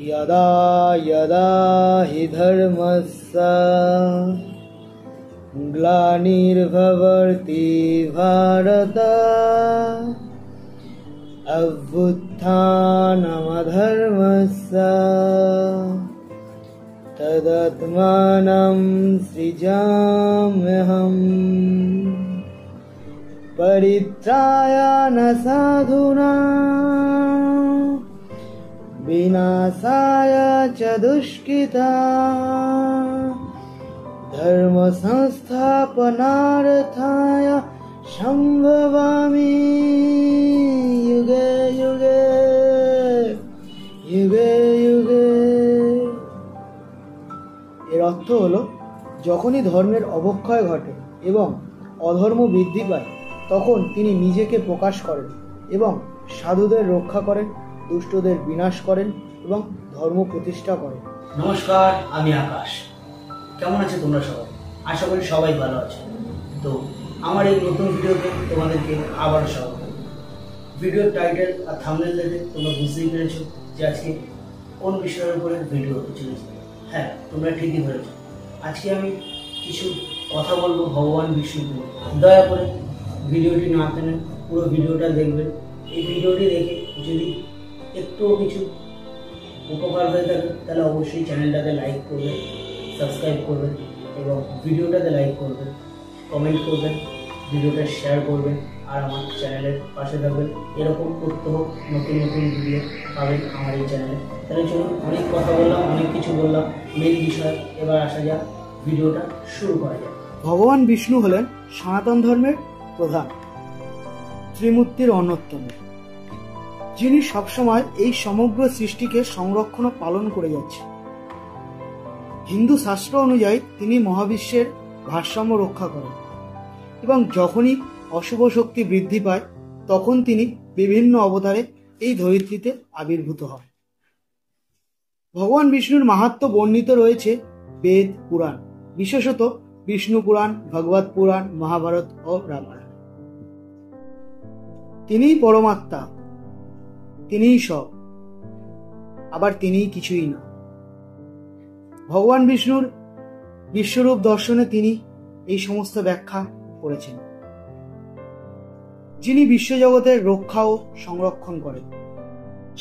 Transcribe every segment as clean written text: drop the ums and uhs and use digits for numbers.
यदा यदा हि धर्मस्य ग्लानिर्भवति भारत अभ्युत्थानमधर्मस्य तदात्मानं सृजाम्यहम् परित्रायाय साधूनां विनाशाय च दुष्कृतां धर्म संस्थापनार्थाय संभवामि युगे युगे युगे युगे। এর অর্থ হলো যখনই ধর্মের অবক্ষয় ঘটে এবং অধর্ম বৃদ্ধি পায় তখন তিনি নিজেকে প্রকাশ করেন এবং সাধুদের রক্ষা করেন, দুষ্টদের বিনাশ করেন এবং ধর্ম প্রতিষ্ঠা করেন। নমস্কার, আমি আকাশ। কেমন আছে তোমরা সবাই? আশা করি সবাই ভালো আছে। তো আমার এই নতুন ভিডিওতে তোমাদেরকে আবার স্বাগত। ভিডিওর টাইটেল আর থাম্বনেল দেখে তোমরা বুঝতেই পেরেছো যে আজকে কোন বিষয়ের উপরে ভিডিও হতে চলেছে। হ্যাঁ, তোমরা ঠিকই ধরেছো। আজকে আমি কিছু কথা বলবো ভগবান বিষ্ণুকে। দয়া করে ভিডিওটি না টেনে পুরো ভিডিওটা দেখবেন। এই ভিডিওটি দেখে যদি একটুও কিছু উপকার হয়ে থাকে তাহলে অবশ্যই চ্যানেলটাকে লাইক করবেন, সাবস্ক্রাইব করবেন এবং ভিডিওটাতে লাইক করবেন, কমেন্ট করবেন, ভিডিওটা শেয়ার করবেন আর আমার চ্যানেলের পাশে থাকবেন। এরকম প্রত্যহ নতুন নতুন ভিডিও পাবেন আমার এই চ্যানেলে। তাহলে চলুন, অনেক কথা বললাম, অনেক কিছু বললাম, মেন বিষয় এবার আসা যাক, ভিডিওটা শুরু করা যাক। ভগবান বিষ্ণু হলেন সনাতন ধর্মের প্রধান ত্রিমূর্তির অন্যতম, যিনি সবসময় এই সমগ্র সৃষ্টিকে সংরক্ষণ ও পালন করে যাচ্ছেন। হিন্দু শাস্ত্র অনুযায়ী তিনি মহাবিশ্বের ভারসাম্য রক্ষা করেন এবং যখনই অশুভ শক্তি বৃদ্ধি পায় তখন তিনি বিভিন্ন অবতারে এই ধরিত্রীতে আবির্ভূত হন। ভগবান বিষ্ণুর মাহাত্ম্য বর্ণিত রয়েছে বেদ পুরাণ, বিশেষত বিষ্ণু পুরাণ, ভগবত পুরাণ, মহাভারত ও রামায়ণ। তিনিই পরমাত্মা, তিনিই সব, আবার তিনিই কিছুই না। ভগবান বিষ্ণুর বিশ্বরূপ দর্শনে তিনি এই সমস্ত ব্যাখ্যা করেছেন, যিনি বিশ্বজগতের রক্ষা ও সংরক্ষণ করেন।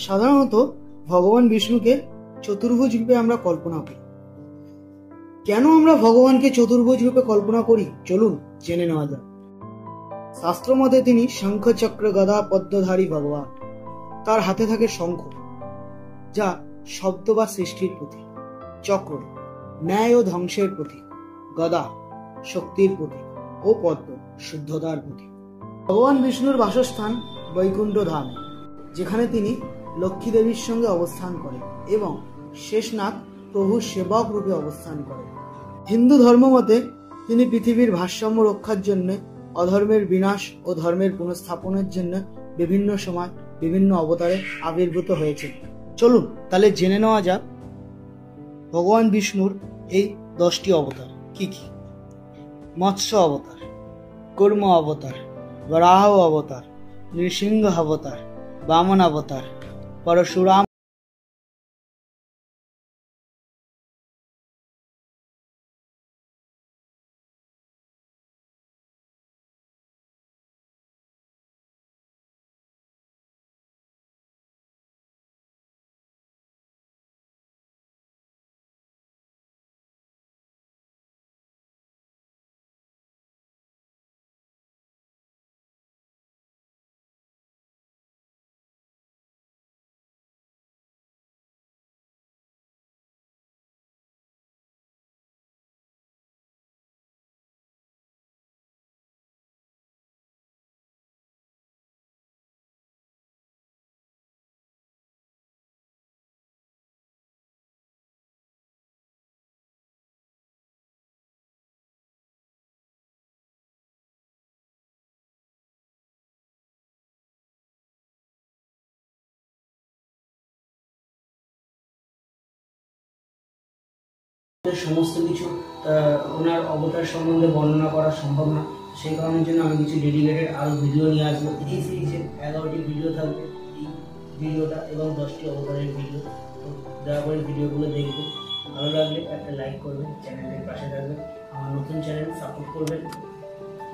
সাধারণত ভগবান বিষ্ণুকে চতুর্ভুজ রূপে আমরা কল্পনা করি। কেন আমরা ভগবানকে চতুর্ভুজ রূপে কল্পনা করি চলুন জেনে নেওয়া যাক। শাস্ত্র মতে তিনি শঙ্খ চক্র গদা পদ্মধারী ভগবান। তার হাতে থাকে শঙ্খ, যা শব্দ বা সৃষ্টির প্রতীক, চক্র ন্যায় ও ধ্বংসের প্রতীক, গদা শক্তির প্রতীক ও পদ্ম শুদ্ধতার প্রতীক। ভগবান বিষ্ণুর বাসস্থান বৈকুণ্ঠ ধাম, যেখানে তিনি লক্ষ্মী দেবীর সঙ্গে অবস্থান করেন এবং শেষনাগ প্রভুর সেবক রূপে অবস্থান করেন। হিন্দু ধর্ম মতে তিনি পৃথিবীর ভারসাম্য রক্ষার জন্য, অধর্মের বিনাশ ও ধর্মের পুনঃস্থাপনের জন্য বিভিন্ন সময় বিভিন্ন অবতারে আবির্ভূত হয়েছেন। চলুন তাহলে জেনে নেওয়া যাক ভগবান বিষ্ণুর এই 10টি অবতার কি কি। মৎস্য অবতার, কুর্ম অবতার, বরাহ অবতার, নৃসিংহ অবতার, বামন অবতার, পরশুরাম সমস্ত কিছু ওনার অবতার সম্বন্ধে বর্ণনা করা সম্ভব না, সেই কারণের জন্য আমি কিছু ডেডিকেটেড আরও ভিডিও নিয়ে আসবো। এই সিরিজে 11টি ভিডিও থাকবে এই ভিডিওটা এবং 10টি অবতারের ভিডিও। তো দয়া করে ভিডিওগুলো দেখবেন, ভালো লাগলে একটা লাইক করবেন, চ্যানেলের পাশে থাকবেন, আমার নতুন চ্যানেল সাপোর্ট করবেন,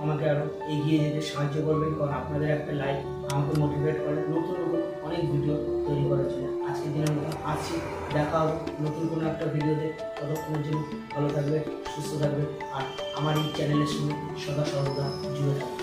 আমাকে আরও এগিয়ে যেতে সাহায্য করবেন, কারণ আপনাদের একটা লাইক আমাকে মোটিভেট করে নতুন নতুন অনেক ভিডিও তৈরি করার জন্য। আজকের দিনের মতো আসছি, দেখা হবে নতুন কোনো একটা ভিডিওতে। ততক্ষণের জন্য ভালো থাকবে, সুস্থ থাকবে, আর আমার এই চ্যানেলের সঙ্গে সদা সর্বদা জুড়ে থাকবে।